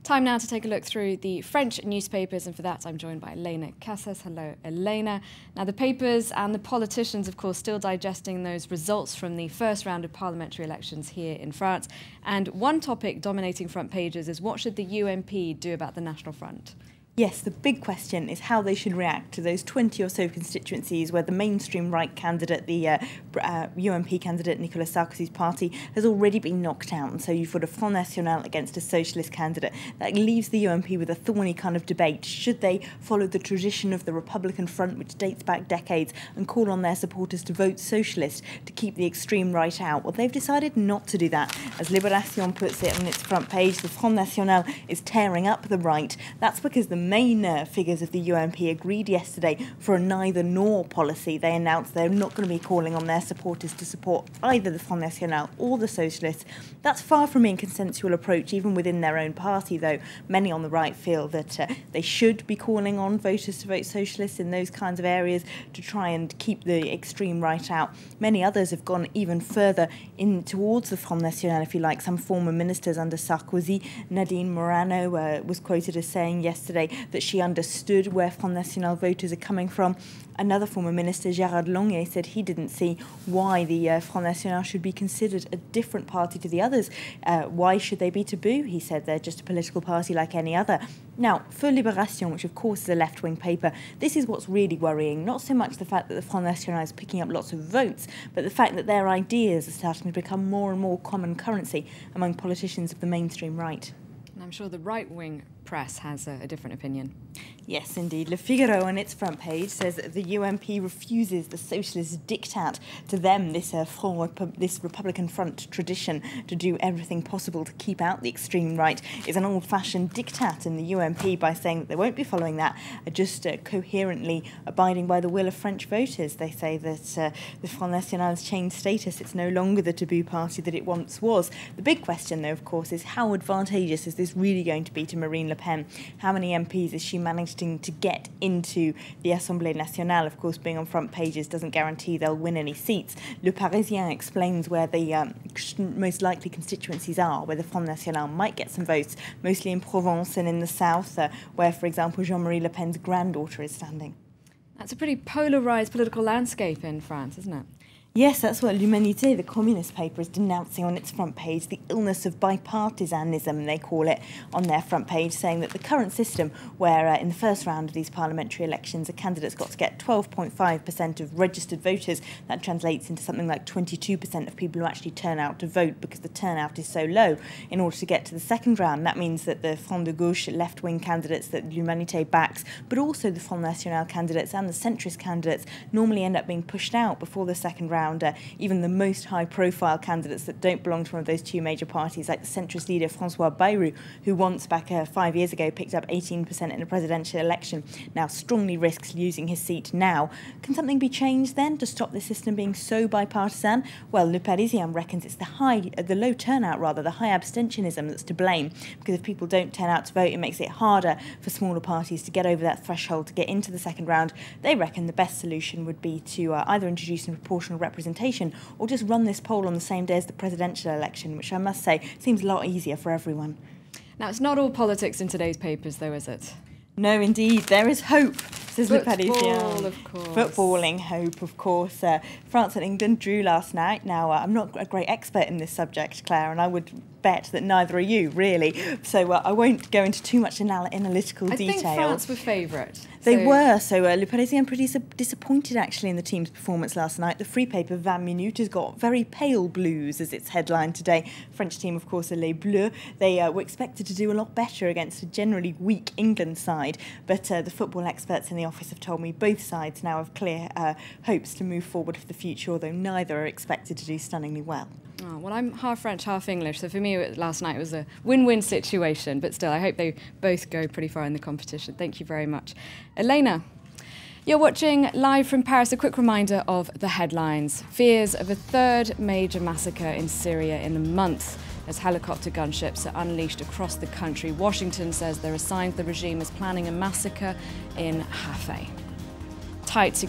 Time now to take a look through the French newspapers, and for that I'm joined by Elena Casas. Hello, Elena. Now, the papers and the politicians, of course, still digesting those results from the first round of parliamentary elections here in France. And one topic dominating front pages is what should the UMP do about the National Front? Yes, the big question is how they should react to those 20 or so constituencies where the mainstream right candidate, the UMP candidate, Nicolas Sarkozy's party, has already been knocked out. And so you've got a Front National against a socialist candidate. That leaves the UMP with a thorny kind of debate. Should they follow the tradition of the Republican Front, which dates back decades, and call on their supporters to vote socialist to keep the extreme right out? Well, they've decided not to do that. As Libération puts it on its front page, the Front National is tearing up the right. That's because the main figures of the UMP agreed yesterday for a neither-nor policy. They announced they're not going to be calling on their supporters to support either the Front National or the Socialists. That's far from being a consensual approach, even within their own party, though. Many on the right feel that they should be calling on voters to vote Socialist in those kinds of areas to try and keep the extreme right out. Many others have gone even further in towards the Front National, if you like. Some former ministers under Sarkozy, Nadine Morano, was quoted as saying yesterday that she understood where Front National voters are coming from. Another former minister, Gérard Longuet, said he didn't see why the Front National should be considered a different party to the others. Why should they be taboo? He said they're just a political party like any other. Now, for Libération, which of course is a left-wing paper, this is what's really worrying. Not so much the fact that the Front National is picking up lots of votes, but the fact that their ideas are starting to become more and more common currency among politicians of the mainstream right. And I'm sure the right-wing press has a different opinion. Yes, indeed. Le Figaro on its front page says that the UMP refuses the socialist diktat to them, this Republican Front tradition to do everything possible to keep out the extreme right is an old-fashioned diktat, and the UMP, by saying that they won't be following that, are just coherently abiding by the will of French voters. They say that the Front National has changed status. It's no longer the taboo party that it once was. The big question, though, of course, is how advantageous is this really going to be to Marine Le Pen? How many MPs is she managing to get into the Assemblée Nationale? Of course, being on front pages doesn't guarantee they'll win any seats. Le Parisien explains where the most likely constituencies are, where the Front National might get some votes, mostly in Provence and in the south, where, for example, Jean-Marie Le Pen's granddaughter is standing. That's a pretty polarised political landscape in France, isn't it? Yes, that's what L'Humanité, the communist paper, is denouncing on its front page, the illness of bipartisanism, they call it, on their front page, saying that the current system, where in the first round of these parliamentary elections, a candidate's got to get 12.5% of registered voters, that translates into something like 22% of people who actually turn out to vote because the turnout is so low. In order to get to the second round, that means that the Front de Gauche, left-wing candidates that L'Humanité backs, but also the Front National candidates and the centrist candidates normally end up being pushed out before the second round. Even the most high-profile candidates that don't belong to one of those two major parties, like the centrist leader François Bayrou, who once, back 5 years ago, picked up 18% in a presidential election, now strongly risks losing his seat now. Can something be changed then to stop the system being so bipartisan? Well, Le Parisien reckons it's the low turnout, the high abstentionism that's to blame, because if people don't turn out to vote, it makes it harder for smaller parties to get over that threshold to get into the second round. They reckon the best solution would be to either introduce a proportional representation or just run this poll on the same day as the presidential election, which I must say seems a lot easier for everyone. Now, it's not all politics in today's papers, though, is it? No, indeed. There is hope, says Le Parisien. Of course. Footballing hope, of course. France and England drew last night. Now, I'm not a great expert in this subject, Claire, and I would bet that neither are you, really. So I won't go into too much analytical detail. I think France were favourite. They were. So Le Parisien pretty disappointed, actually, in the team's performance last night. The free paper 20 Minutes has got very pale blues as its headline today. French team, of course, are Les Bleus. They were expected to do a lot better against a generally weak England side. But the football experts in the office have told me both sides now have clear hopes to move forward for the future, although neither are expected to do stunningly well. Oh, well, I'm half French, half English, so for me last night it was a win-win situation, but still I hope they both go pretty far in the competition. Thank you very much. Elena, you're watching live from Paris. A quick reminder of the headlines. Fears of a third major massacre in Syria in a month as helicopter gunships are unleashed across the country. Washington says there are signs the regime is planning a massacre in Hafez. Tight security